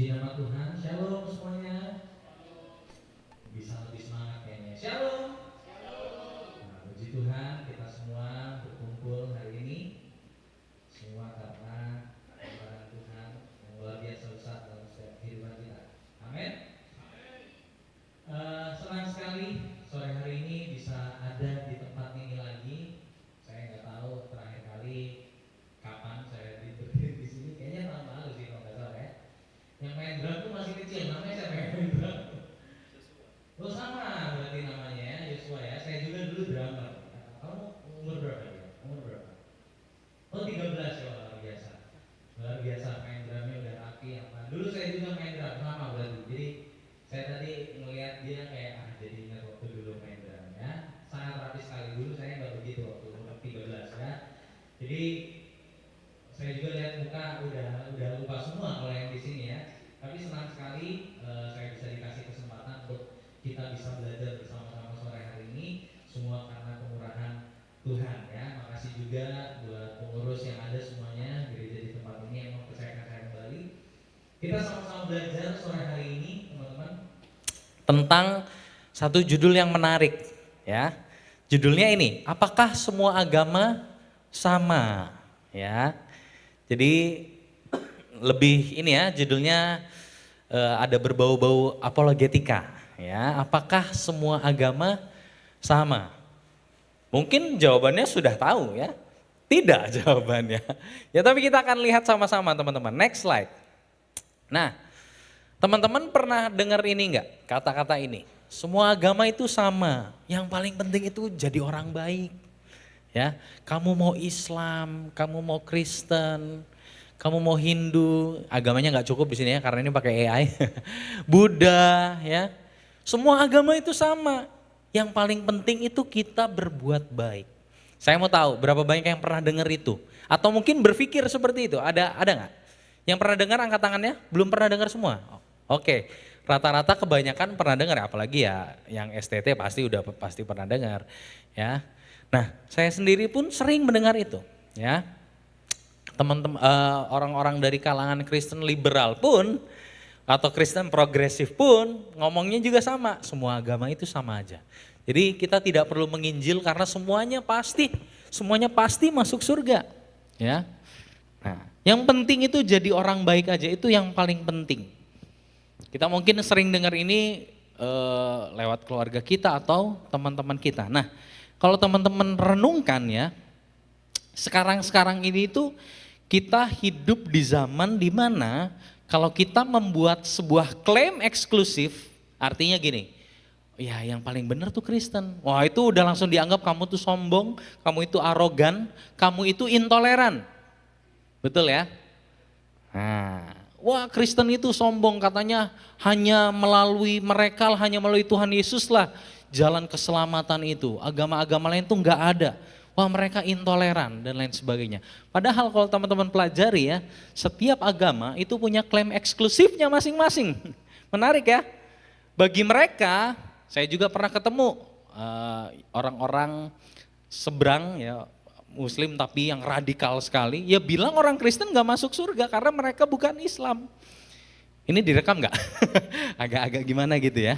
Puji nama Tuhan, shalom semuanya. Bisa lebih semangat kayaknya, shalom. Nah, puji Tuhan kita semua berkumpul hari ini. Semua karena kebenaran Tuhan yang luar biasa besar dalam setiap kehidupan kita. Amin. Senang sekali sore hari ini bisa ada di tempat ini lagi. Saya nggak tahu terakhir kali kapan saya berdiri di sini. Kayaknya tahun lalu sih kalau nggak salah ya. Yang main drum tuh masih kecil, namanya siapa yang main drum? Oh sama berarti namanya ya, Yosua ya. Saya juga dulu drummer. Kamu umur berapa ya? Umur berapa? Oh 13 ya, luar biasa. Luar biasa main drumnya udah rapi apa. Dulu saya juga main drum sama berarti. Jadi saya tadi ngelihat dia kayak jadi ingat waktu dulu main drum ya. Sangat rapi sekali, dulu saya nggak begitu waktu umur 13 ya. Jadi saya juga lihat muka udah lupa semua kalau yang di sini ya. Tapi senang sekali saya bisa dikasih kesempatan untuk kita bisa belajar bersama-sama sore hari ini. Semua karena kemurahan Tuhan ya. Makasih juga buat pengurus yang ada semuanya gereja di tempat ini yang mempercayakan saya kembali. Kita sama-sama belajar sore hari ini teman-teman tentang satu judul yang menarik ya. Judulnya ini, apakah semua agama sama ya. Jadi lebih ini ya judulnya ada berbau-bau apologetika ya. Apakah semua agama sama? Mungkin jawabannya sudah tahu ya. Tidak jawabannya. Ya tapi kita akan lihat sama-sama teman-teman. Next slide. Nah, teman-teman pernah dengar ini enggak? Kata-kata ini. Semua agama itu sama. Yang paling penting itu jadi orang baik. Ya, kamu mau Islam, kamu mau Kristen, kamu mau Hindu, agamanya nggak cukup di sini ya karena ini pakai AI. Buddha, ya, semua agama itu sama. Yang paling penting itu kita berbuat baik. Saya mau tahu berapa banyak yang pernah dengar itu, atau mungkin berpikir seperti itu. Ada nggak? Yang pernah dengar angkat tangannya? Belum pernah dengar semua? Oke, rata-rata kebanyakan pernah dengar, apalagi ya yang STT pasti pernah dengar, ya. Nah, saya sendiri pun sering mendengar itu, ya. Teman-teman orang-orang dari kalangan Kristen liberal pun atau Kristen progresif pun ngomongnya juga sama, semua agama itu sama aja. Jadi kita tidak perlu menginjil karena semuanya pasti masuk surga, ya. Nah, yang penting itu jadi orang baik aja, itu yang paling penting. Kita mungkin sering dengar ini lewat keluarga kita atau teman-teman kita. Nah, kalau teman-teman renungkan ya, sekarang ini itu kita hidup di zaman di mana kalau kita membuat sebuah klaim eksklusif, artinya gini, ya yang paling benar tuh Kristen. Wah itu udah langsung dianggap kamu tuh sombong, kamu itu arogan, kamu itu intoleran. Betul ya? Nah, wah Kristen itu sombong katanya hanya melalui Tuhan Yesus lah jalan keselamatan itu, agama-agama lain tuh nggak ada. Wah mereka intoleran dan lain sebagainya. Padahal kalau teman-teman pelajari ya, setiap agama itu punya klaim eksklusifnya masing-masing. Menarik ya. Bagi mereka, saya juga pernah ketemu orang-orang seberang ya, Muslim tapi yang radikal sekali. Ya bilang orang Kristen nggak masuk surga karena mereka bukan Islam. Ini direkam nggak? Agak-agak gimana gitu ya.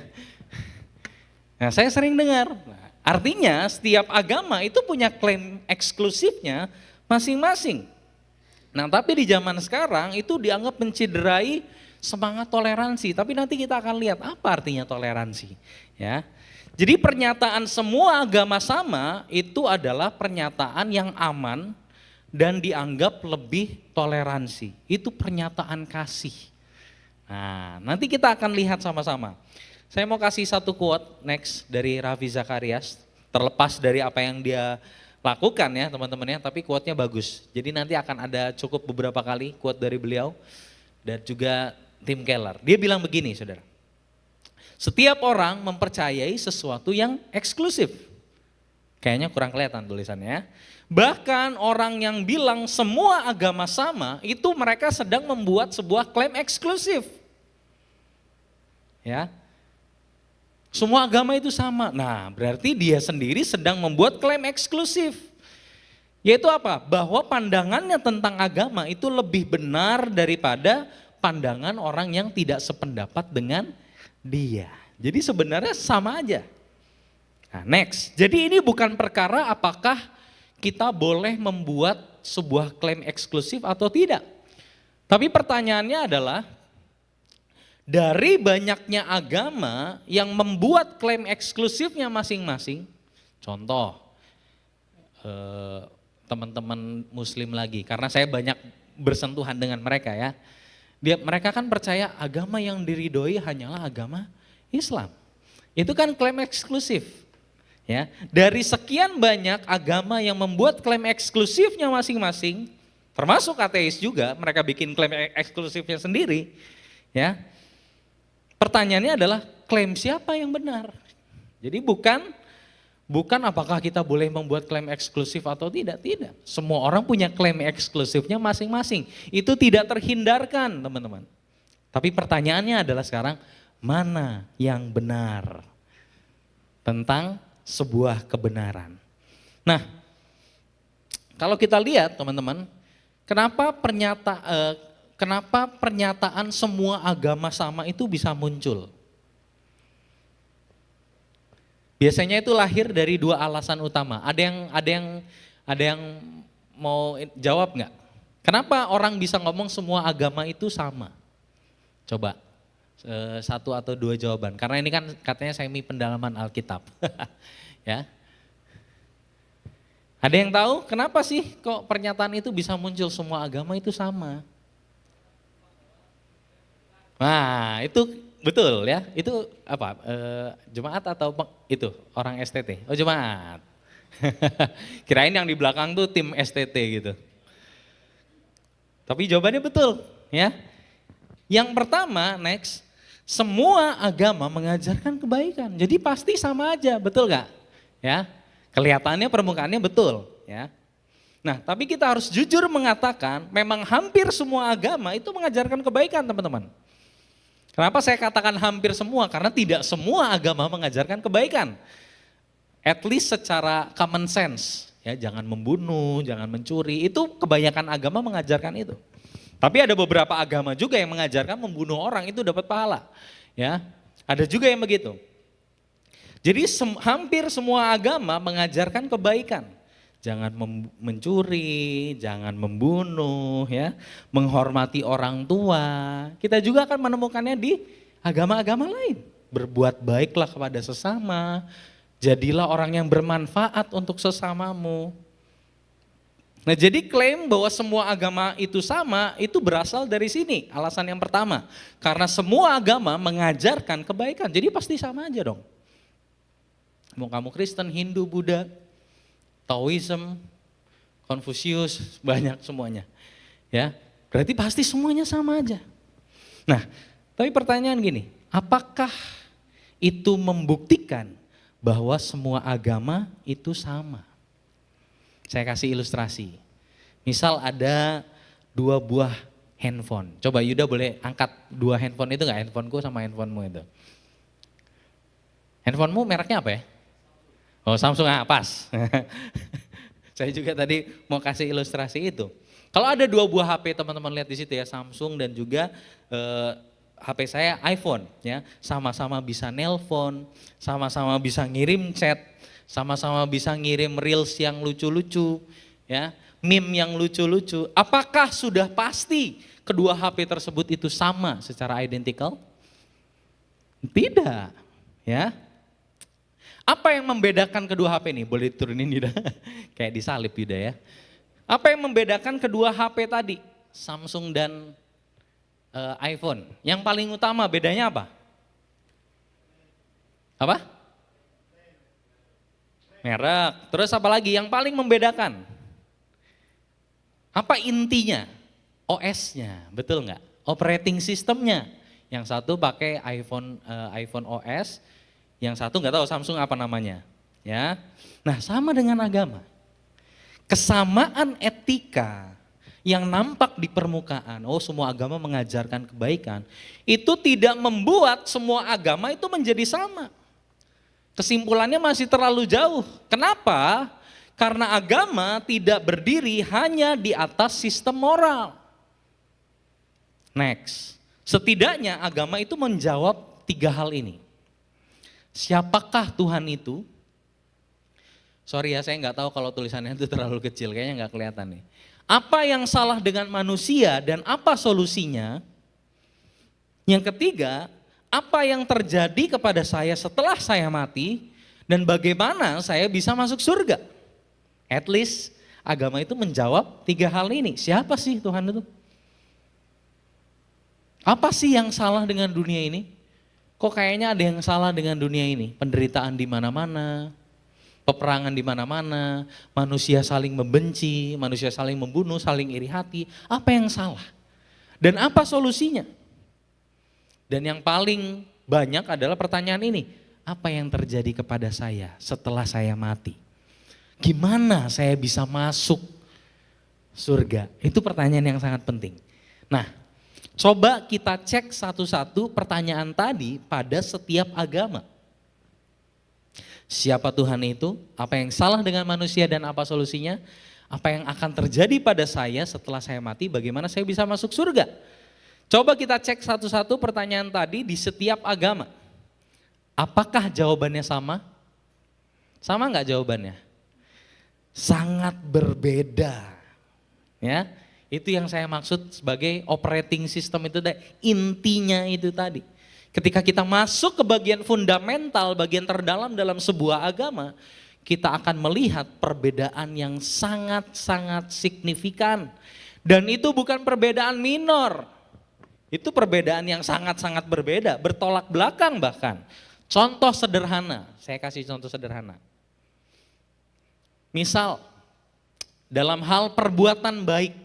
Nah saya sering dengar, artinya setiap agama itu punya klaim eksklusifnya masing-masing. Nah tapi di zaman sekarang itu dianggap menciderai semangat toleransi, tapi nanti kita akan lihat apa artinya toleransi. Ya. Jadi pernyataan semua agama sama itu adalah pernyataan yang aman dan dianggap lebih toleransi, itu pernyataan kasih. Nah nanti kita akan lihat sama-sama. Saya mau kasih satu quote next dari Ravi Zacharias, terlepas dari apa yang dia lakukan ya teman-teman ya, tapi quote-nya bagus. Jadi nanti akan ada cukup beberapa kali quote dari beliau dan juga Tim Keller. Dia bilang begini saudara, setiap orang mempercayai sesuatu yang eksklusif. Kayaknya kurang kelihatan tulisannya. Bahkan orang yang bilang semua agama sama, itu mereka sedang membuat sebuah klaim eksklusif. Ya. Semua agama itu sama. Nah, berarti dia sendiri sedang membuat klaim eksklusif. Yaitu apa? Bahwa pandangannya tentang agama itu lebih benar daripada pandangan orang yang tidak sependapat dengan dia. Jadi sebenarnya sama aja. Nah, next. Jadi ini bukan perkara apakah kita boleh membuat sebuah klaim eksklusif atau tidak. Tapi pertanyaannya adalah, dari banyaknya agama yang membuat klaim eksklusifnya masing-masing, contoh teman-teman muslim lagi, karena saya banyak bersentuhan dengan mereka ya. Mereka kan percaya agama yang diridhoi hanyalah agama Islam. Itu kan klaim eksklusif. Ya, dari sekian banyak agama yang membuat klaim eksklusifnya masing-masing, termasuk ateis juga, mereka bikin klaim eksklusifnya sendiri. Ya, pertanyaannya adalah klaim siapa yang benar? Jadi bukan apakah kita boleh membuat klaim eksklusif atau tidak, tidak. Semua orang punya klaim eksklusifnya masing-masing. Itu tidak terhindarkan, teman-teman. Tapi pertanyaannya adalah sekarang, mana yang benar tentang sebuah kebenaran? Nah, kalau kita lihat teman-teman, kenapa pernyataan semua agama sama itu bisa muncul? Biasanya itu lahir dari dua alasan utama. Ada yang mau jawab nggak? Kenapa orang bisa ngomong semua agama itu sama? Coba satu atau dua jawaban. Karena ini kan katanya semi pendalaman Alkitab. Ya. Ada yang tahu kenapa sih kok pernyataan itu bisa muncul semua agama itu sama? Nah, itu betul ya. Itu apa? Jemaat atau itu orang STT? Oh, jemaat. Kirain yang di belakang tuh tim STT gitu. Tapi jawabannya betul, ya. Yang pertama, next, semua agama mengajarkan kebaikan. Jadi pasti sama aja, betul gak? Ya, kelihatannya permukaannya betul, ya. Nah, tapi kita harus jujur mengatakan memang hampir semua agama itu mengajarkan kebaikan, teman-teman. Kenapa saya katakan hampir semua? Karena tidak semua agama mengajarkan kebaikan. At least secara common sense, ya, jangan membunuh, jangan mencuri, itu kebanyakan agama mengajarkan itu. Tapi ada beberapa agama juga yang mengajarkan membunuh orang itu dapat pahala, ya. Ada juga yang begitu. Jadi hampir semua agama mengajarkan kebaikan. Jangan mencuri, jangan membunuh, ya, menghormati orang tua. Kita juga akan menemukannya di agama-agama lain. Berbuat baiklah kepada sesama, jadilah orang yang bermanfaat untuk sesamamu. Nah, jadi klaim bahwa semua agama itu sama, itu berasal dari sini. Alasan yang pertama, karena semua agama mengajarkan kebaikan, jadi pasti sama aja dong. Mau kamu Kristen, Hindu, Buddha, Taoism, Konfusius, banyak semuanya. Ya, berarti pasti semuanya sama aja. Nah, tapi pertanyaan gini, apakah itu membuktikan bahwa semua agama itu sama? Saya kasih ilustrasi. Misal ada 2 buah handphone. Coba Yuda boleh angkat 2 handphone itu enggak? Handphoneku sama handphonemu itu. Handphonemu mereknya apa ya? Oh, Samsung, pas. Saya juga tadi mau kasih ilustrasi itu. Kalau ada 2 buah HP, teman-teman lihat di situ ya, Samsung dan juga HP saya iPhone, ya, sama-sama bisa nelpon, sama-sama bisa ngirim chat, sama-sama bisa ngirim reels yang lucu-lucu, ya, meme yang lucu-lucu. Apakah sudah pasti kedua HP tersebut itu sama secara identical? Tidak, ya. Apa yang membedakan kedua HP ini? Boleh turunin Yuda, kayak disalip Yuda ya. Apa yang membedakan kedua HP tadi, Samsung dan iPhone? Yang paling utama bedanya apa? Apa? Merek. Terus apa lagi yang paling membedakan? Apa intinya? OS-nya, betul nggak? Operating system-nya. Yang satu pakai iPhone OS, yang satu nggak tahu Samsung apa namanya. Ya. Nah, sama dengan agama. Kesamaan etika yang nampak di permukaan, oh semua agama mengajarkan kebaikan, itu tidak membuat semua agama itu menjadi sama. Kesimpulannya masih terlalu jauh. Kenapa? Karena agama tidak berdiri hanya di atas sistem moral. Next. Setidaknya agama itu menjawab 3 hal ini. Siapakah Tuhan itu? Sorry ya, saya nggak tahu kalau tulisannya itu terlalu kecil, kayaknya nggak kelihatan nih. Apa yang salah dengan manusia dan apa solusinya? Yang ketiga, apa yang terjadi kepada saya setelah saya mati dan bagaimana saya bisa masuk surga? At least agama itu menjawab 3 hal ini. Siapa sih Tuhan itu? Apa sih yang salah dengan dunia ini? Kok kayaknya ada yang salah dengan dunia ini? Penderitaan di mana-mana, peperangan di mana-mana, manusia saling membenci, manusia saling membunuh, saling iri hati. Apa yang salah? Dan apa solusinya? Dan yang paling banyak adalah pertanyaan ini, apa yang terjadi kepada saya setelah saya mati? Gimana saya bisa masuk surga? Itu pertanyaan yang sangat penting. Nah, coba kita cek satu-satu pertanyaan tadi pada setiap agama. Siapa Tuhan itu? Apa yang salah dengan manusia dan apa solusinya? Apa yang akan terjadi pada saya setelah saya mati? Bagaimana saya bisa masuk surga? Coba kita cek satu-satu pertanyaan tadi di setiap agama. Apakah jawabannya sama? Sama enggak jawabannya? Sangat berbeda. Ya, itu yang saya maksud sebagai operating system itu, intinya itu tadi. Ketika kita masuk ke bagian fundamental, bagian terdalam dalam sebuah agama, kita akan melihat perbedaan yang sangat-sangat signifikan. Dan itu bukan perbedaan minor, itu perbedaan yang sangat-sangat berbeda, bertolak belakang bahkan. Contoh sederhana, saya kasih contoh sederhana. Misal, dalam hal perbuatan baik.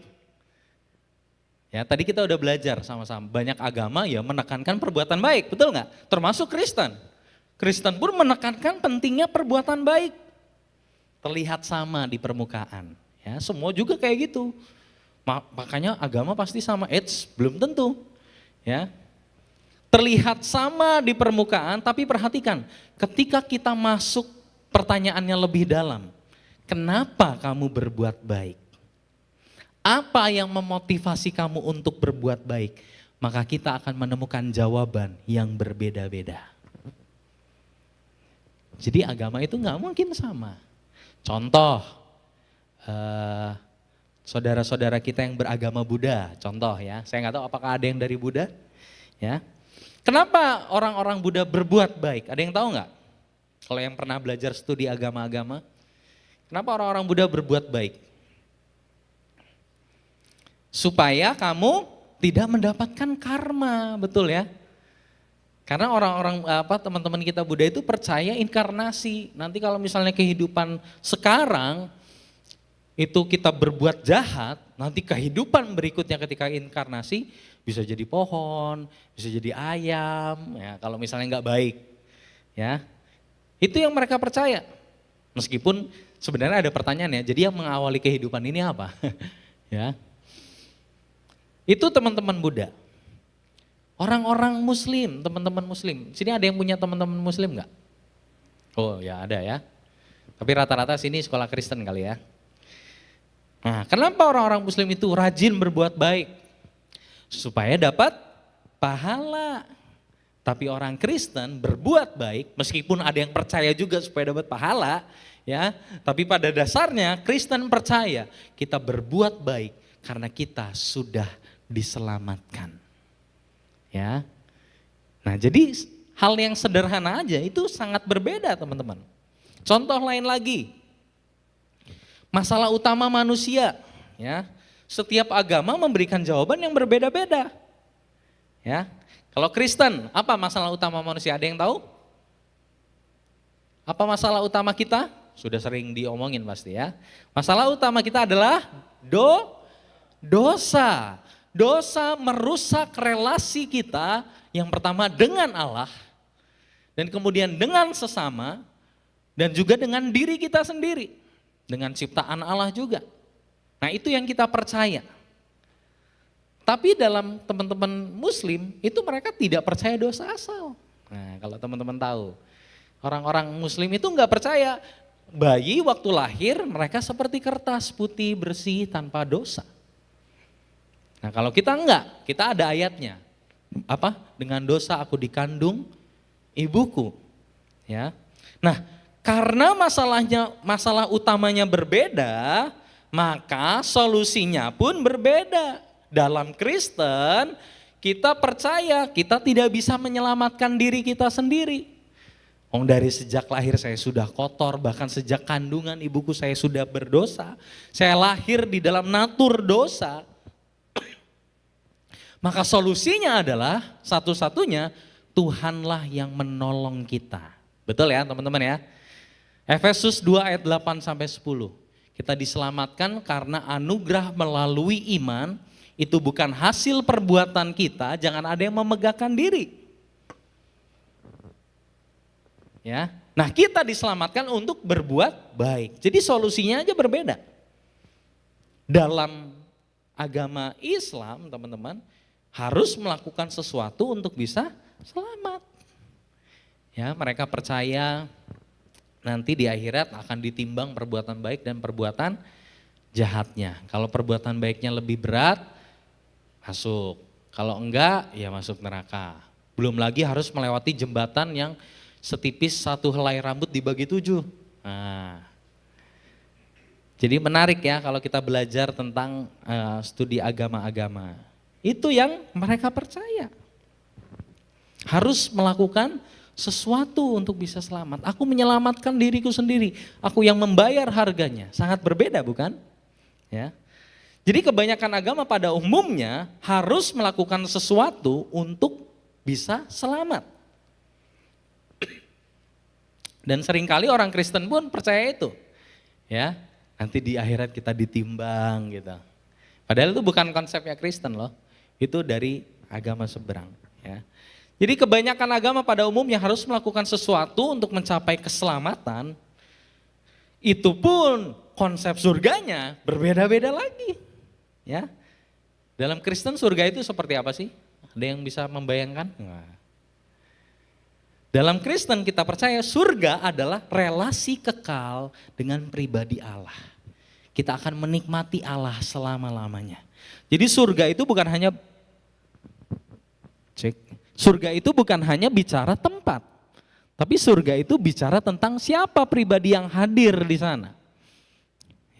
Ya, tadi kita udah belajar sama-sama, banyak agama ya menekankan perbuatan baik, betul nggak? Termasuk Kristen. Kristen pun menekankan pentingnya perbuatan baik. Terlihat sama di permukaan. Ya, semua juga kayak gitu. Makanya agama pasti sama, belum tentu. Ya, terlihat sama di permukaan, tapi perhatikan, ketika kita masuk pertanyaannya lebih dalam, kenapa kamu berbuat baik? Apa yang memotivasi kamu untuk berbuat baik? Maka kita akan menemukan jawaban yang berbeda-beda. Jadi agama itu nggak mungkin sama. Contoh, saudara-saudara kita yang beragama Buddha, contoh ya. Saya nggak tahu apakah ada yang dari Buddha, ya. Kenapa orang-orang Buddha berbuat baik? Ada yang tahu nggak? Kalau yang pernah belajar studi agama-agama, kenapa orang-orang Buddha berbuat baik? Supaya kamu tidak mendapatkan karma, betul ya? Karena orang-orang teman-teman kita Buddha itu percaya inkarnasi. Nanti kalau misalnya kehidupan sekarang itu kita berbuat jahat, nanti kehidupan berikutnya ketika inkarnasi bisa jadi pohon, bisa jadi ayam, ya kalau misalnya nggak baik, ya. Itu yang mereka percaya. Meskipun sebenarnya ada pertanyaan ya, jadi yang mengawali kehidupan ini apa? Ya. Itu teman-teman Buddha. Orang-orang Muslim, teman-teman Muslim. Sini ada yang punya teman-teman Muslim nggak? Oh ya ada ya. Tapi rata-rata sini sekolah Kristen kali ya. Nah, kenapa orang-orang Muslim itu rajin berbuat baik? Supaya dapat pahala. Tapi orang Kristen berbuat baik, meskipun ada yang percaya juga supaya dapat pahala, ya. Tapi pada dasarnya Kristen percaya kita berbuat baik karena kita sudah diselamatkan. Ya. Nah, jadi hal yang sederhana aja itu sangat berbeda, teman-teman. Contoh lain lagi. Masalah utama manusia, ya. Setiap agama memberikan jawaban yang berbeda-beda. Ya. Kalau Kristen, apa masalah utama manusia? Ada yang tahu? Apa masalah utama kita? Sudah sering diomongin pasti ya. Masalah utama kita adalah dosa. Dosa merusak relasi kita yang pertama dengan Allah, dan kemudian dengan sesama, dan juga dengan diri kita sendiri, dengan ciptaan Allah juga. Nah itu yang kita percaya. Tapi dalam teman-teman Muslim itu mereka tidak percaya dosa asal. Nah kalau teman-teman tahu, orang-orang Muslim itu nggak percaya bayi waktu lahir mereka seperti kertas putih bersih tanpa dosa. Nah kalau kita enggak, kita ada ayatnya. Dengan dosa aku dikandung ibuku. Ya. Nah, karena masalah utamanya berbeda, maka solusinya pun berbeda. Dalam Kristen, kita percaya kita tidak bisa menyelamatkan diri kita sendiri. Dari sejak lahir saya sudah kotor, bahkan sejak kandungan ibuku saya sudah berdosa. Saya lahir di dalam natur dosa. Maka solusinya adalah satu-satunya Tuhanlah yang menolong kita. Betul ya teman-teman ya. Efesus 2 ayat 8 sampai 10. Kita diselamatkan karena anugerah melalui iman, itu bukan hasil perbuatan kita, jangan ada yang memegahkan diri. Ya. Nah, kita diselamatkan untuk berbuat baik. Jadi solusinya aja berbeda. Dalam agama Islam, teman-teman, harus melakukan sesuatu untuk bisa selamat. Ya, mereka percaya nanti di akhirat akan ditimbang perbuatan baik dan perbuatan jahatnya. Kalau perbuatan baiknya lebih berat, masuk. Kalau enggak, ya masuk neraka. Belum lagi harus melewati jembatan yang setipis satu helai rambut dibagi 7. Nah, jadi menarik ya kalau kita belajar tentang studi agama-agama. Itu yang mereka percaya. Harus melakukan sesuatu untuk bisa selamat. Aku menyelamatkan diriku sendiri. Aku yang membayar harganya. Sangat berbeda bukan? Ya. Jadi kebanyakan agama pada umumnya harus melakukan sesuatu untuk bisa selamat. Dan seringkali orang Kristen pun percaya itu. Ya, nanti di akhirat kita ditimbang gitu. Padahal itu bukan konsepnya Kristen loh. Itu dari agama seberang, ya. Jadi kebanyakan agama pada umumnya harus melakukan sesuatu untuk mencapai keselamatan. Itu pun konsep surganya berbeda-beda lagi. Ya. Dalam Kristen surga itu seperti apa sih? Ada yang bisa membayangkan? Nah. Dalam Kristen kita percaya surga adalah relasi kekal dengan pribadi Allah. Kita akan menikmati Allah selama-lamanya. Jadi surga itu bukan hanya surga itu bukan hanya bicara tempat, tapi surga itu bicara tentang siapa pribadi yang hadir di sana.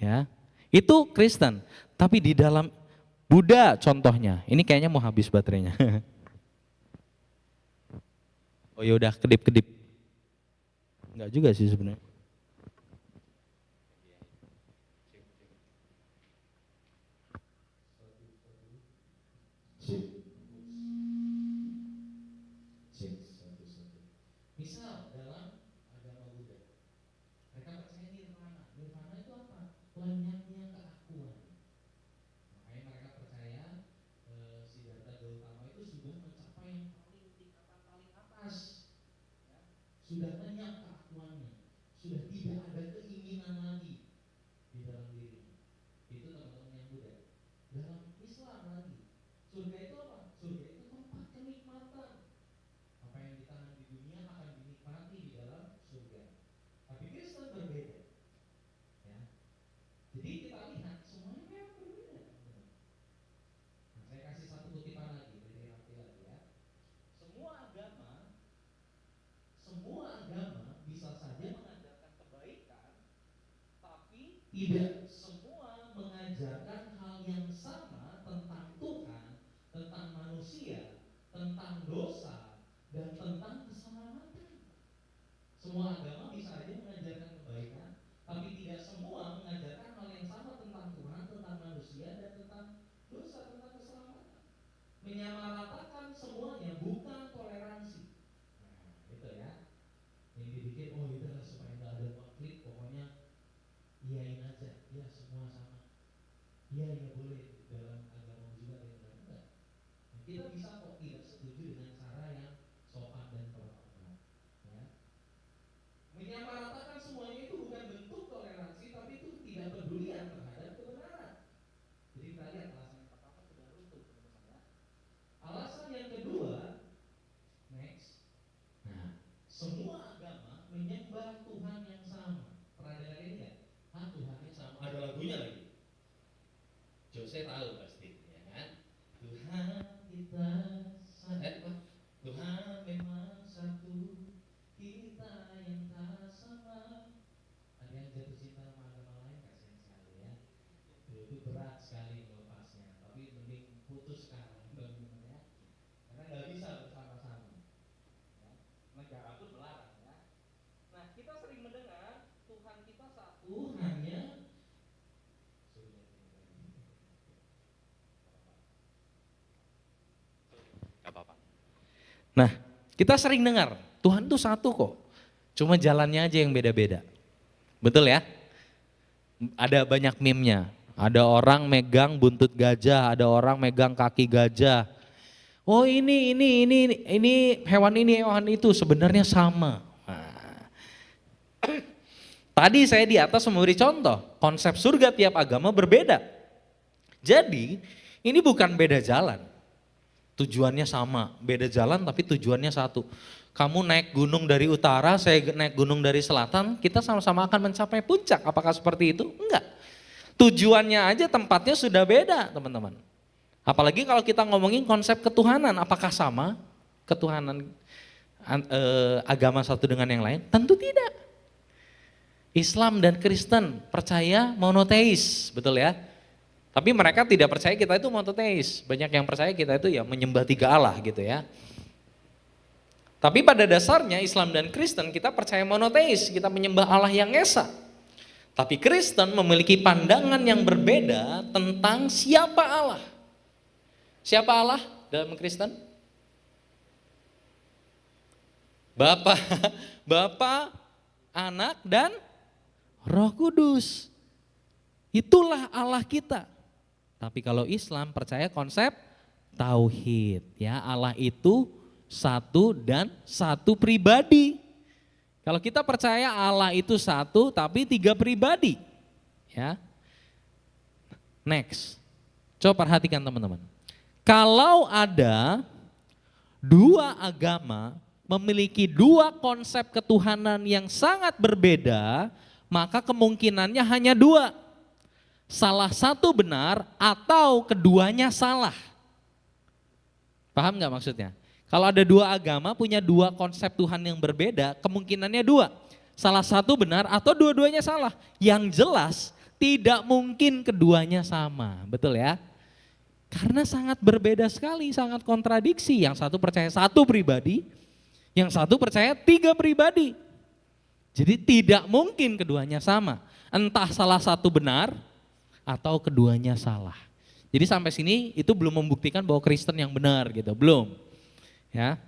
Ya, itu Kristen. Tapi di dalam Buddha contohnya, ini kayaknya mau habis baterainya. Oh ya udah kedip-kedip. Enggak juga sih sebenarnya. Misal dalam agama Buddha, mereka percaya nirvana. Nirvana itu apa? Lenyapnya keakuan. Makanya mereka percaya Siddhartha Gautama itu sudah mencapai yang paling tingkatan paling atas. Ya. Sudah lenyap keakuannya. Sudah tidak ada keinginan lagi di dalam dirinya. Itu teman-teman yang Buddha. Dalam Islam lagi, surga itu apa? Surga itu tempat kenikmatan. Apa yang ditahan di dunia akan dinikmati di dalam surga. Tapi Kristen berbeda. Ya. Jadi kita lihat semuanya memang berbeda. Nah, saya kasih satu kutipan lagi dari arti lagi ya. Semua agama bisa saja mengajarkan kebaikan, tapi tidak semua mengajarkan hal yang sama tentang Tuhan, tentang manusia, tentang dosa, dan tentang keselamatan. Semua agama bisa saja mengajarkan kebaikan, tapi tidak semua mengajarkan hal yang sama tentang Tuhan, tentang manusia, dan tentang dosa, tentang keselamatan. Menyamaratakan semuanya, bukan toleransi. Nah, itu ya. Yang dibikin, oh udahlah supaya nggak ada konflik, pokoknya iyain aja, ya semua sama. Iya boleh dalam agama juga ada yang enggak. Nah, kita bisa kok tidak setuju dengan cara yang sopan dan terhormat. Ya. Menyamaratakan semuanya itu bukan bentuk toleransi, tapi itu tidak pedulian terhadap kebenaran. Jadi kita lihat alasan yang pertama sudah runtuh, teman-teman ya. Alasan yang kedua, next. Nah, semua agama menyembah Tuhan yang sama. Pernah dengar ini nggak? Tuhan yang sama. Ada lagunya lagi. Jose tahu pasti, ya kan? Tuhan kita Tuhan memang satu, kita yang tak sama. Ada yang jatuh cinta sama agama lain, kasihan sekali ya. Itu berat sekali melepasnya. Tapi mending putus sekarang, teman-teman ya. Karena nggak bisa bersama-sama. Ya. Negara pun melarang ya. Nah, kita sering mendengar Tuhan kita satu hanya Nah, kita sering dengar, Tuhan tuh satu kok, cuma jalannya aja yang beda-beda. Betul ya? Ada banyak meme-nya, ada orang megang buntut gajah, ada orang megang kaki gajah. Oh ini hewan itu sebenarnya sama. Nah. Tadi saya di atas memberi contoh, konsep surga tiap agama berbeda. Jadi ini bukan beda jalan. Tujuannya sama, beda jalan tapi tujuannya satu. Kamu naik gunung dari utara, saya naik gunung dari selatan, kita sama-sama akan mencapai puncak. Apakah seperti itu? Enggak. Tujuannya aja tempatnya sudah beda, teman-teman. Apalagi kalau kita ngomongin konsep ketuhanan, apakah sama ketuhanan agama satu dengan yang lain? Tentu tidak. Islam dan Kristen percaya monoteis, betul ya? Tapi mereka tidak percaya kita itu monoteis. Banyak yang percaya kita itu ya menyembah tiga Allah gitu ya. Tapi pada dasarnya Islam dan Kristen kita percaya monoteis, kita menyembah Allah yang esa. Tapi Kristen memiliki pandangan yang berbeda tentang siapa Allah. Siapa Allah dalam Kristen? Bapa, Anak dan Roh Kudus. Itulah Allah kita. Tapi kalau Islam percaya konsep tauhid, ya Allah itu satu dan satu pribadi. Kalau kita percaya Allah itu satu tapi tiga pribadi, ya. Next, coba perhatikan teman-teman. Kalau ada dua agama memiliki dua konsep ketuhanan yang sangat berbeda, maka kemungkinannya hanya dua. Salah satu benar atau keduanya salah. Paham nggak maksudnya? Kalau ada dua agama punya dua konsep Tuhan yang berbeda, kemungkinannya dua. Salah satu benar atau dua-duanya salah. Yang jelas tidak mungkin keduanya sama, betul ya? Karena sangat berbeda sekali, sangat kontradiksi. Yang satu percaya satu pribadi, yang satu percaya tiga pribadi. Jadi tidak mungkin keduanya sama. Entah salah satu benar atau keduanya salah. Jadi sampai sini itu belum membuktikan bahwa Kristen yang benar gitu, belum. Ya.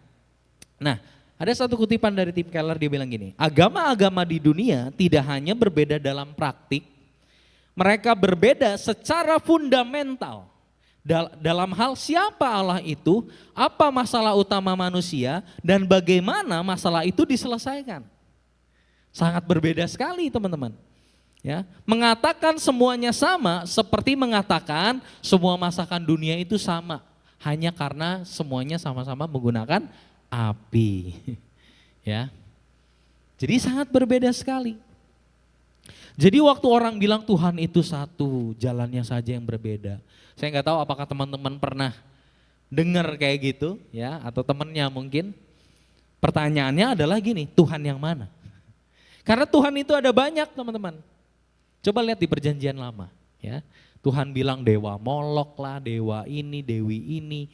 Nah, ada satu kutipan dari Tim Keller, dia bilang gini, agama-agama di dunia tidak hanya berbeda dalam praktik, mereka berbeda secara fundamental. Dalam hal siapa Allah itu, apa masalah utama manusia, dan bagaimana masalah itu diselesaikan. Sangat berbeda sekali teman-teman. Ya, mengatakan semuanya sama seperti mengatakan semua masakan dunia itu sama. Hanya karena semuanya sama-sama menggunakan api. Ya. Jadi sangat berbeda sekali. Jadi waktu orang bilang Tuhan itu satu, jalannya saja yang berbeda. Saya nggak tahu apakah teman-teman pernah dengar kayak gitu ya, atau temannya mungkin. Pertanyaannya adalah gini, Tuhan yang mana? Karena Tuhan itu ada banyak teman-teman. Coba lihat di perjanjian lama ya. Tuhan bilang dewa Molok lah, dewa ini, dewi ini.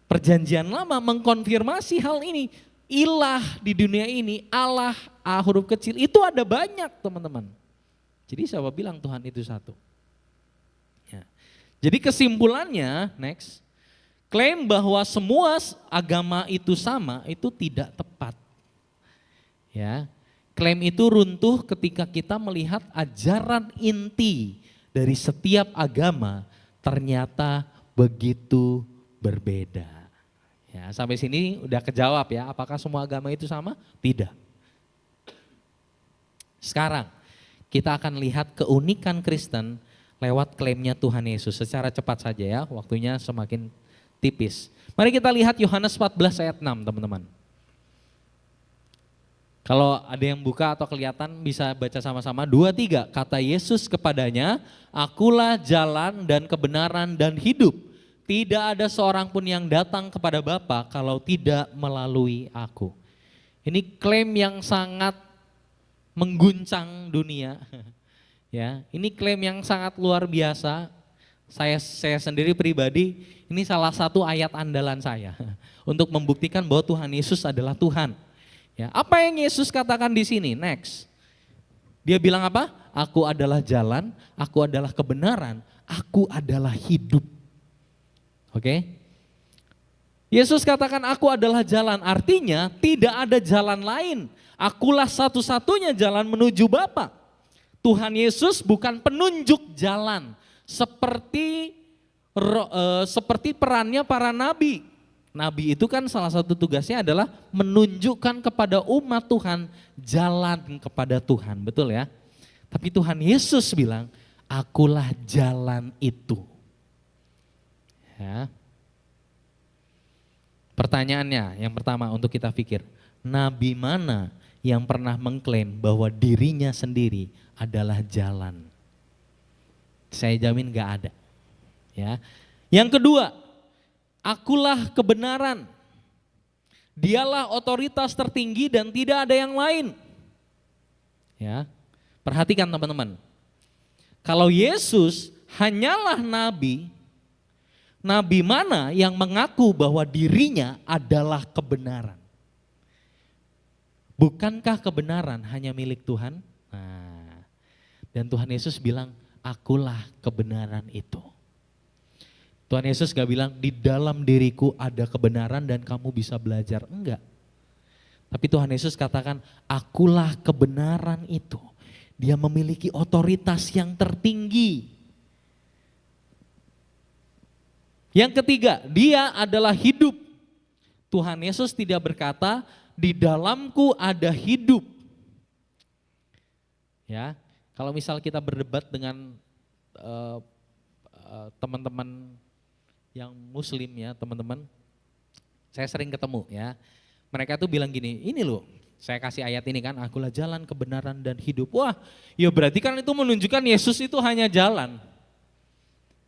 Perjanjian lama mengkonfirmasi hal ini. Ilah di dunia ini, Allah A huruf kecil itu ada banyak teman-teman. Jadi siapa bilang Tuhan itu satu? Ya. Jadi kesimpulannya, next, klaim bahwa semua agama itu sama itu tidak tepat. Ya. Klaim itu runtuh ketika kita melihat ajaran inti dari setiap agama ternyata begitu berbeda. Ya, sampai sini udah kejawab ya, apakah semua agama itu sama? Tidak. Sekarang kita akan lihat keunikan Kristen lewat klaimnya Tuhan Yesus. Secara cepat saja ya, waktunya semakin tipis. Mari kita lihat Yohanes 14 ayat 6 teman-teman. Kalau ada yang buka atau kelihatan bisa baca sama-sama. 2, 3, kata Yesus kepadanya, akulah jalan dan kebenaran dan hidup. tidak ada seorang pun yang datang kepada Bapa kalau tidak melalui aku. Ini klaim yang sangat mengguncang dunia. Ya, ini klaim yang sangat luar biasa. Saya sendiri pribadi, ini salah satu ayat andalan saya untuk membuktikan bahwa Tuhan Yesus adalah Tuhan. Ya, apa yang Yesus katakan di sini? Next. Dia bilang apa? Aku adalah jalan, aku adalah kebenaran, aku adalah hidup. Oke? Yesus katakan aku adalah jalan, artinya tidak ada jalan lain. Akulah satu-satunya jalan menuju Bapa. Tuhan Yesus bukan penunjuk jalan seperti perannya para nabi. Nabi itu kan salah satu tugasnya adalah menunjukkan kepada umat Tuhan jalan kepada Tuhan, betul ya? Tapi Tuhan Yesus bilang, akulah jalan itu. Ya. Pertanyaannya yang pertama untuk kita pikir, nabi mana yang pernah mengklaim bahwa dirinya sendiri adalah jalan? Saya jamin gak ada. Ya. Yang kedua, akulah kebenaran. Dialah otoritas tertinggi dan tidak ada yang lain. Ya. Perhatikan teman-teman. Kalau Yesus hanyalah nabi, nabi mana yang mengaku bahwa dirinya adalah kebenaran? Bukankah kebenaran hanya milik Tuhan? Nah, dan Tuhan Yesus bilang, akulah kebenaran itu. Tuhan Yesus gak bilang di dalam diriku ada kebenaran dan kamu bisa belajar. Enggak. Tapi Tuhan Yesus katakan akulah kebenaran itu. Dia memiliki otoritas yang tertinggi. Yang ketiga, dia adalah hidup. Tuhan Yesus tidak berkata di dalamku ada hidup. Ya, kalau misal kita berdebat dengan teman-teman yang muslim ya teman-teman, saya sering ketemu ya, mereka tuh bilang gini, ini loh saya kasih ayat ini kan, akulah jalan kebenaran dan hidup. Wah ya berarti kan itu menunjukkan Yesus itu hanya jalan.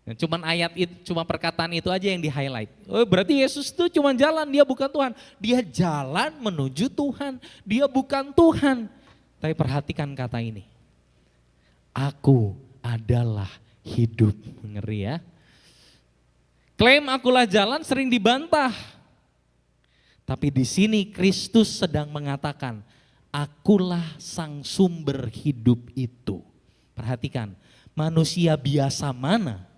Ya, cuman ayat itu, cuma perkataan itu aja yang di highlight. Oh berarti Yesus itu cuma jalan, dia bukan Tuhan. Dia jalan menuju Tuhan, dia bukan Tuhan. Tapi perhatikan kata ini, aku adalah hidup. Ngeri ya. Klaim akulah jalan sering dibantah. Tapi di sini Kristus sedang mengatakan, akulah sang sumber hidup itu. Perhatikan, manusia biasa mana?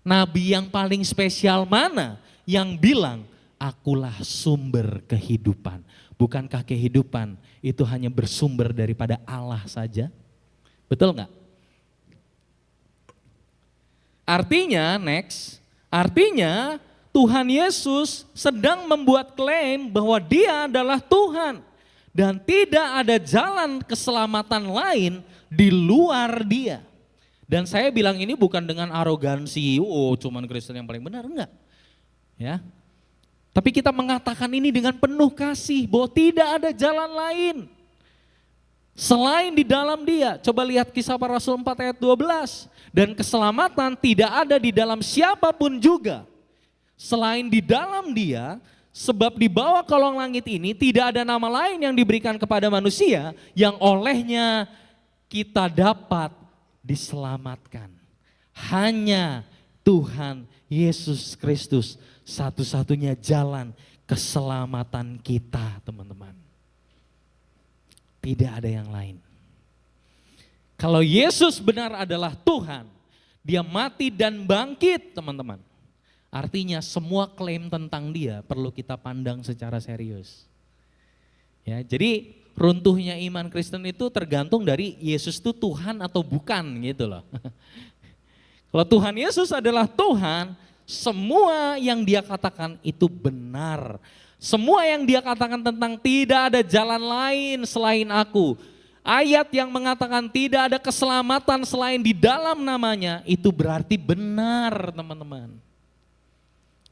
Nabi yang paling spesial mana yang bilang, akulah sumber kehidupan. Bukankah kehidupan itu hanya bersumber daripada Allah saja? Betul nggak? Artinya, next, artinya Tuhan Yesus sedang membuat klaim bahwa dia adalah Tuhan. Dan tidak ada jalan keselamatan lain di luar dia. Dan saya bilang ini bukan dengan arogansi, oh cuman Kristen yang paling benar, enggak. Ya. Tapi kita mengatakan ini dengan penuh kasih bahwa tidak ada jalan lain selain di dalam dia. Coba lihat Kisah Para Rasul 4 ayat 12. Dan keselamatan tidak ada di dalam siapapun juga selain di dalam dia, sebab di bawah kolong langit ini tidak ada nama lain yang diberikan kepada manusia yang olehnya kita dapat diselamatkan. Hanya Tuhan Yesus Kristus satu-satunya jalan keselamatan kita, teman-teman. Tidak ada yang lain. Kalau Yesus benar adalah Tuhan, dia mati dan bangkit, teman-teman. Artinya semua klaim tentang dia perlu kita pandang secara serius. Ya, jadi runtuhnya iman Kristen itu tergantung dari Yesus itu Tuhan atau bukan gitu loh. Kalau Tuhan Yesus adalah Tuhan, semua yang dia katakan itu benar. Semua yang dia katakan tentang tidak ada jalan lain selain aku. Ayat yang mengatakan tidak ada keselamatan selain di dalam namanya, itu berarti benar, teman-teman.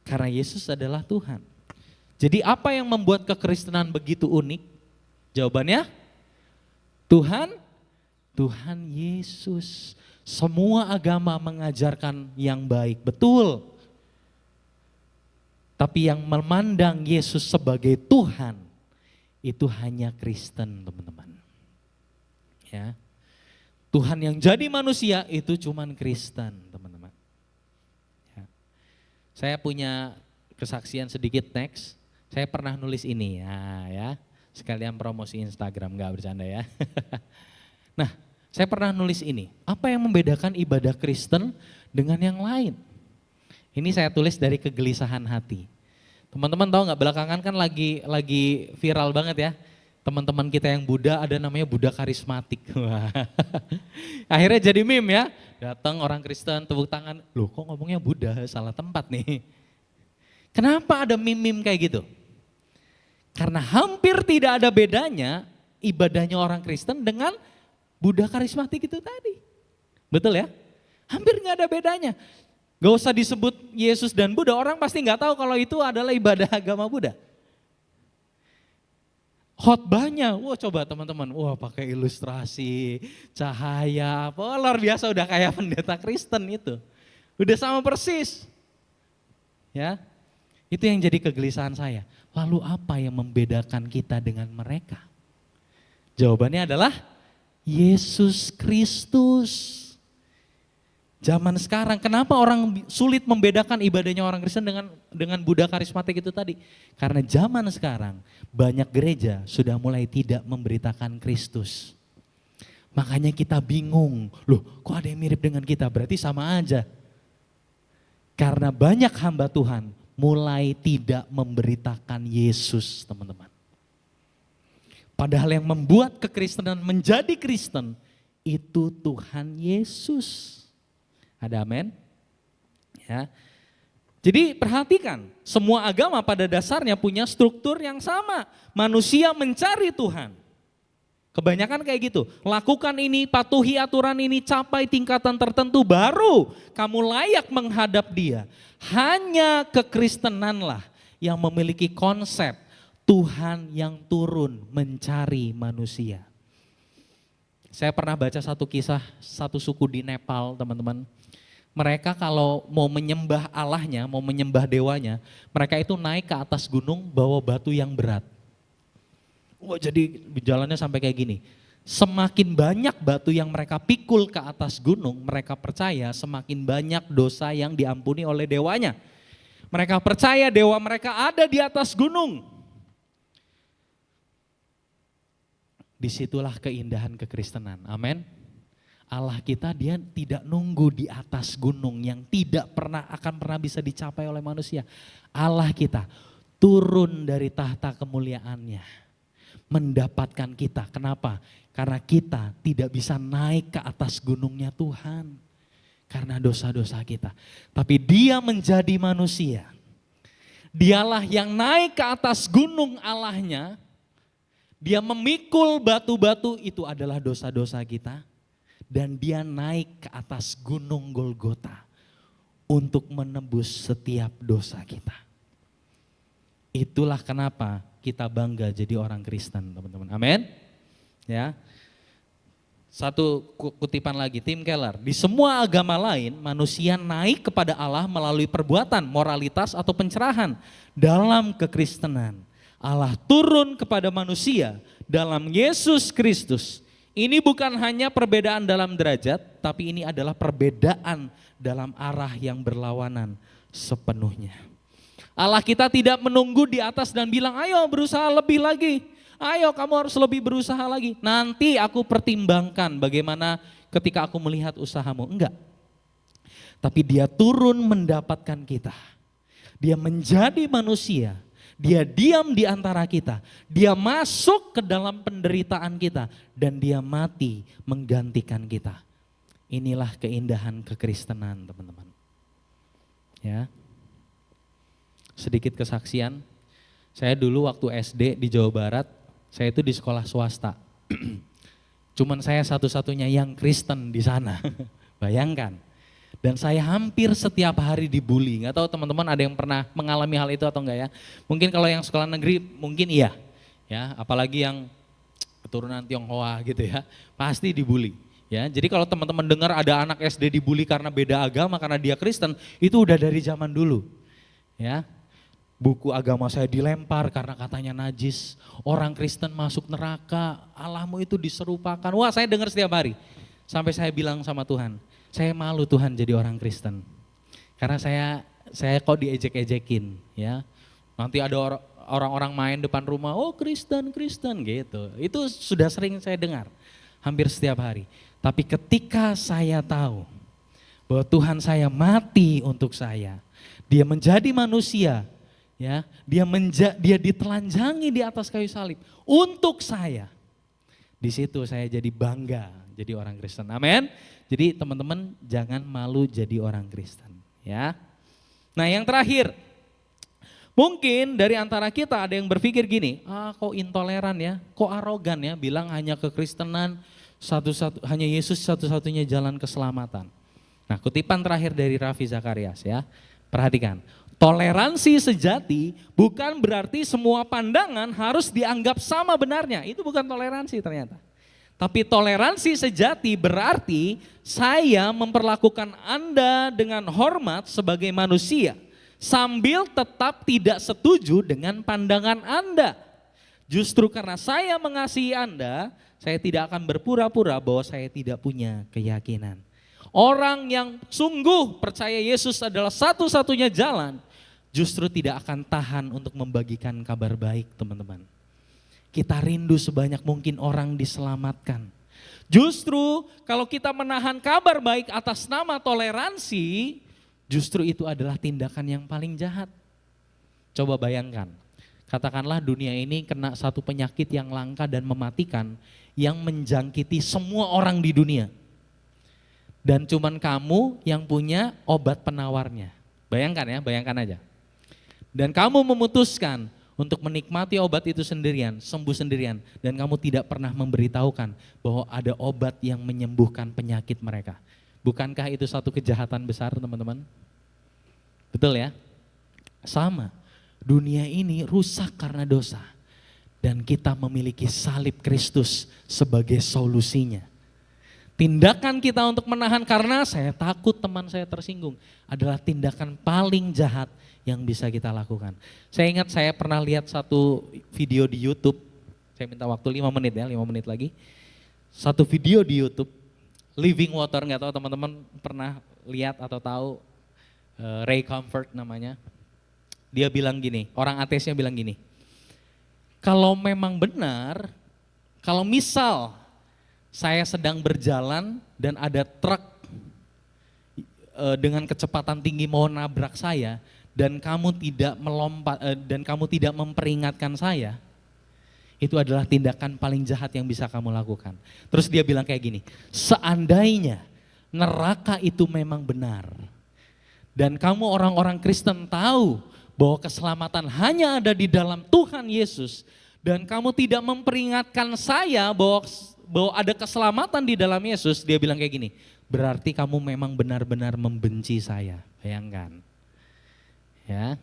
Karena Yesus adalah Tuhan. Jadi apa yang membuat kekristenan begitu unik? Jawabannya, Tuhan Yesus. Semua agama mengajarkan yang baik, betul. Tapi yang memandang Yesus sebagai Tuhan itu hanya Kristen, teman-teman. Ya. Tuhan yang jadi manusia itu cuman Kristen, teman-teman. Ya. Saya punya kesaksian sedikit next. Saya pernah nulis ini ya. Sekalian promosi Instagram, nggak bercanda ya. Nah, saya pernah nulis ini. Apa yang membedakan ibadah Kristen dengan yang lain? Ini saya tulis dari kegelisahan hati. Teman-teman tahu nggak, belakangan kan lagi viral banget ya. Teman-teman kita yang Buddha ada namanya Buddha karismatik. Akhirnya jadi meme ya. Datang orang Kristen tepuk tangan. Loh kok ngomongnya Buddha, salah tempat nih. Kenapa ada meme-meme kayak gitu? Karena hampir tidak ada bedanya ibadahnya orang Kristen dengan Buddha karismatik itu tadi. Betul ya? Hampir nggak ada bedanya. Gak usah disebut Yesus dan Buddha, orang pasti nggak tahu kalau itu adalah ibadah agama Buddha. Khotbahnya, wah coba teman-teman, wah pakai ilustrasi, cahaya, luar biasa, udah kayak pendeta Kristen itu. Udah sama persis. Ya, itu yang jadi kegelisahan saya. Lalu apa yang membedakan kita dengan mereka? Jawabannya adalah Yesus Kristus. Zaman sekarang, kenapa orang sulit membedakan ibadahnya orang Kristen dengan Buddha karismatik itu tadi? Karena zaman sekarang banyak gereja sudah mulai tidak memberitakan Kristus. Makanya kita bingung, loh kok ada yang mirip dengan kita? Berarti sama aja. Karena banyak hamba Tuhan mulai tidak memberitakan Yesus, teman-teman. Padahal yang membuat kekristenan menjadi Kristen itu Tuhan Yesus. Ada amin? Ya. Jadi perhatikan, semua agama pada dasarnya punya struktur yang sama. Manusia mencari Tuhan. Kebanyakan kayak gitu. Lakukan ini, patuhi aturan ini, capai tingkatan tertentu, baru kamu layak menghadap Dia. Hanya kekristenanlah yang memiliki konsep Tuhan yang turun mencari manusia. Saya pernah baca satu kisah, satu suku di Nepal, teman-teman. Mereka kalau mau menyembah Allahnya, mau menyembah dewanya, mereka itu naik ke atas gunung bawa batu yang berat. Wah, jadi jalannya sampai kayak gini. Semakin banyak batu yang mereka pikul ke atas gunung, mereka percaya semakin banyak dosa yang diampuni oleh dewanya. Mereka percaya dewa mereka ada di atas gunung. Disitulah keindahan kekristenan, amin. Allah kita dia tidak nunggu di atas gunung yang tidak akan pernah bisa dicapai oleh manusia. Allah kita turun dari tahta kemuliaannya, mendapatkan kita. Kenapa? Karena kita tidak bisa naik ke atas gunungnya Tuhan. Karena dosa-dosa kita. Tapi Dia menjadi manusia. Dialah yang naik ke atas gunung Allahnya. Dia memikul batu-batu, itu adalah dosa-dosa kita. Dan Dia naik ke atas gunung Golgota untuk menebus setiap dosa kita. Itulah kenapa kita bangga jadi orang Kristen, teman-teman. Amin. Ya. Satu kutipan lagi, Tim Keller. Di semua agama lain, manusia naik kepada Allah melalui perbuatan, moralitas atau pencerahan. Dalam kekristenan, Allah turun kepada manusia dalam Yesus Kristus. Ini bukan hanya perbedaan dalam derajat, tapi ini adalah perbedaan dalam arah yang berlawanan sepenuhnya. Allah kita tidak menunggu di atas dan bilang, ayo berusaha lebih lagi. Ayo kamu harus lebih berusaha lagi. Nanti aku pertimbangkan bagaimana ketika aku melihat usahamu. Enggak. Tapi Dia turun mendapatkan kita. Dia menjadi manusia. Dia diam di antara kita, Dia masuk ke dalam penderitaan kita, dan Dia mati menggantikan kita. Inilah keindahan kekristenan, teman-teman. Ya, sedikit kesaksian. Saya dulu waktu SD di Jawa Barat, saya itu di sekolah swasta. Cuman saya satu-satunya yang Kristen di sana, bayangkan. Dan saya hampir setiap hari dibully. Nggak tahu teman-teman ada yang pernah mengalami hal itu atau enggak ya. Mungkin kalau yang sekolah negeri mungkin iya. Ya, apalagi yang keturunan Tionghoa gitu ya. Pasti dibully. Ya, jadi kalau teman-teman dengar ada anak SD dibully karena beda agama, karena dia Kristen, itu udah dari zaman dulu. Ya. Buku agama saya dilempar karena katanya najis. Orang Kristen masuk neraka, Allahmu itu diserupakan. Wah, saya dengar setiap hari. Sampai saya bilang sama Tuhan, saya malu Tuhan jadi orang Kristen. Karena saya kok diejek-ejekin ya. Nanti ada orang-orang main depan rumah, oh Kristen gitu. Itu sudah sering saya dengar hampir setiap hari. Tapi ketika saya tahu bahwa Tuhan saya mati untuk saya, dia menjadi manusia, ya, dia ditelanjangi di atas kayu salib untuk saya. Di situ saya jadi bangga jadi orang Kristen. Amin. Jadi teman-teman jangan malu jadi orang Kristen, ya. Nah, yang terakhir, mungkin dari antara kita ada yang berpikir gini, kok intoleran ya, kok arogan ya, bilang hanya kekristenan hanya Yesus satu-satunya jalan keselamatan. Nah, kutipan terakhir dari Raffi Zakarias ya, perhatikan. Toleransi sejati bukan berarti semua pandangan harus dianggap sama benarnya, itu bukan toleransi ternyata. Tapi toleransi sejati berarti saya memperlakukan Anda dengan hormat sebagai manusia, sambil tetap tidak setuju dengan pandangan Anda. Justru karena saya mengasihi Anda, saya tidak akan berpura-pura bahwa saya tidak punya keyakinan. Orang yang sungguh percaya Yesus adalah satu-satunya jalan, justru tidak akan tahan untuk membagikan kabar baik, teman-teman. Kita rindu sebanyak mungkin orang diselamatkan. Justru kalau kita menahan kabar baik atas nama toleransi, justru itu adalah tindakan yang paling jahat. Coba bayangkan, katakanlah dunia ini kena satu penyakit yang langka dan mematikan, yang menjangkiti semua orang di dunia. Dan cuman kamu yang punya obat penawarnya. Bayangkan ya, bayangkan aja. Dan kamu memutuskan untuk menikmati obat itu sendirian, sembuh sendirian. Dan kamu tidak pernah memberitahukan bahwa ada obat yang menyembuhkan penyakit mereka. Bukankah itu satu kejahatan besar, teman-teman? Betul ya? Sama, dunia ini rusak karena dosa. Dan kita memiliki salib Kristus sebagai solusinya. Tindakan kita untuk menahan karena saya takut teman saya tersinggung adalah tindakan paling jahat yang bisa kita lakukan. Saya ingat saya pernah lihat satu video di YouTube, saya minta waktu 5 menit ya, 5 menit lagi. Satu video di YouTube, Living Water, nggak tahu teman-teman pernah lihat atau tahu, Ray Comfort namanya. Dia bilang gini, orang ateisnya bilang gini, kalau memang benar, kalau misal saya sedang berjalan dan ada truk dengan kecepatan tinggi mau nabrak saya dan kamu tidak melompat dan kamu tidak memperingatkan saya, itu adalah tindakan paling jahat yang bisa kamu lakukan. Terus dia bilang kayak gini, seandainya neraka itu memang benar dan kamu orang-orang Kristen tahu bahwa keselamatan hanya ada di dalam Tuhan Yesus dan kamu tidak memperingatkan saya bahwa ada keselamatan di dalam Yesus, dia bilang kayak gini, berarti kamu memang benar-benar membenci saya. Bayangkan. Ya.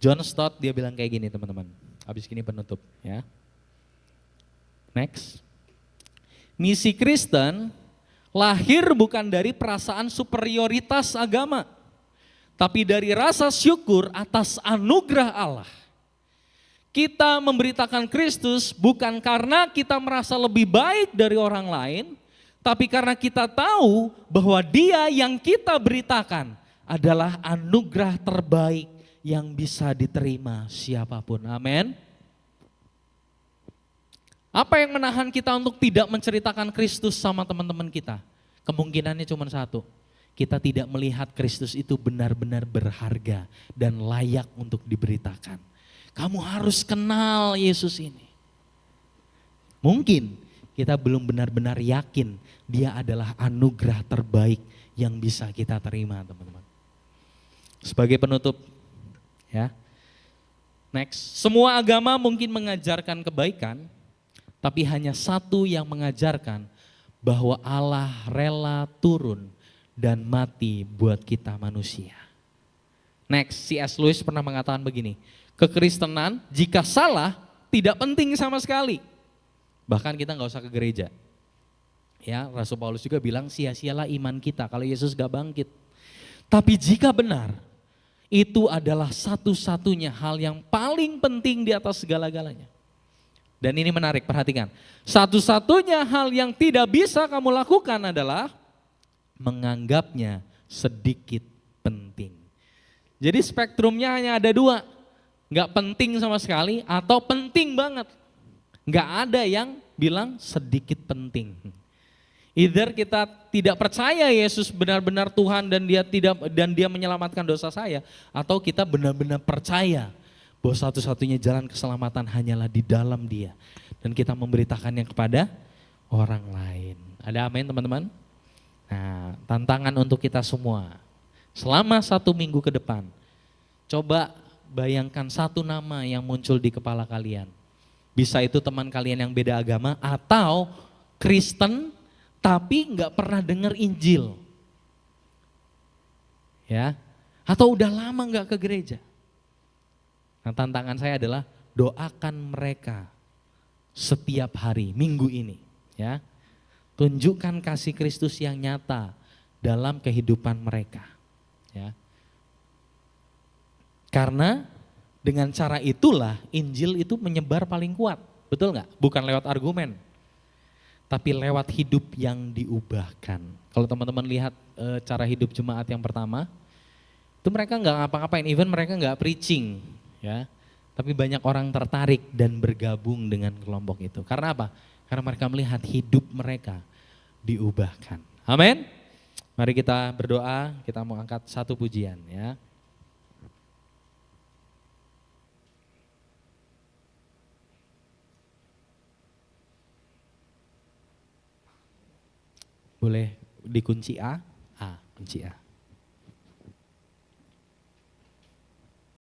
John Stott dia bilang kayak gini, teman-teman. Habis gini penutup, ya. Next. Misi Kristen lahir bukan dari perasaan superioritas agama, tapi dari rasa syukur atas anugerah Allah. Kita memberitakan Kristus bukan karena kita merasa lebih baik dari orang lain, tapi karena kita tahu bahwa Dia yang kita beritakan adalah anugerah terbaik yang bisa diterima siapapun. Amin. Apa yang menahan kita untuk tidak menceritakan Kristus sama teman-teman kita? Kemungkinannya cuma satu. Kita tidak melihat Kristus itu benar-benar berharga dan layak untuk diberitakan. Kamu harus kenal Yesus ini. Mungkin kita belum benar-benar yakin Dia adalah anugerah terbaik yang bisa kita terima, teman-teman. Sebagai penutup, ya. Next, semua agama mungkin mengajarkan kebaikan, tapi hanya satu yang mengajarkan bahwa Allah rela turun dan mati buat kita manusia. Next, C.S. Lewis pernah mengatakan begini, kekristenan jika salah tidak penting sama sekali. Bahkan kita nggak usah ke gereja. Ya, Rasul Paulus juga bilang sia-sialah iman kita kalau Yesus gak bangkit. Tapi jika benar, itu adalah satu-satunya hal yang paling penting di atas segala-galanya. Dan ini menarik, perhatikan. Satu-satunya hal yang tidak bisa kamu lakukan adalah menganggapnya sedikit penting. Jadi spektrumnya hanya ada dua. Nggak penting sama sekali atau penting banget. Nggak ada yang bilang sedikit penting. Either kita tidak percaya Yesus benar-benar Tuhan dan dia menyelamatkan dosa saya, atau kita benar-benar percaya bahwa satu-satunya jalan keselamatan hanyalah di dalam Dia dan kita memberitakannya kepada orang lain. Ada amin teman-teman? Nah, tantangan untuk kita semua selama 1 minggu ke depan, coba bayangkan satu nama yang muncul di kepala kalian. Bisa itu teman kalian yang beda agama atau Kristen tapi nggak pernah dengar Injil, ya, atau udah lama nggak ke gereja. Nah, tantangan saya adalah doakan mereka setiap hari minggu ini, ya, tunjukkan kasih Kristus yang nyata dalam kehidupan mereka, ya, karena dengan cara itulah Injil itu menyebar paling kuat, betul nggak? Bukan lewat argumen, tapi lewat hidup yang diubahkan. Kalau teman-teman lihat cara hidup jemaat yang pertama, itu mereka nggak ngapa-ngapain, even mereka nggak preaching, ya. Tapi banyak orang tertarik dan bergabung dengan kelompok itu. Karena apa? Karena mereka melihat hidup mereka diubahkan. Amin. Mari kita berdoa, kita mau angkat satu pujian, ya. Boleh dikunci A? A, kunci A.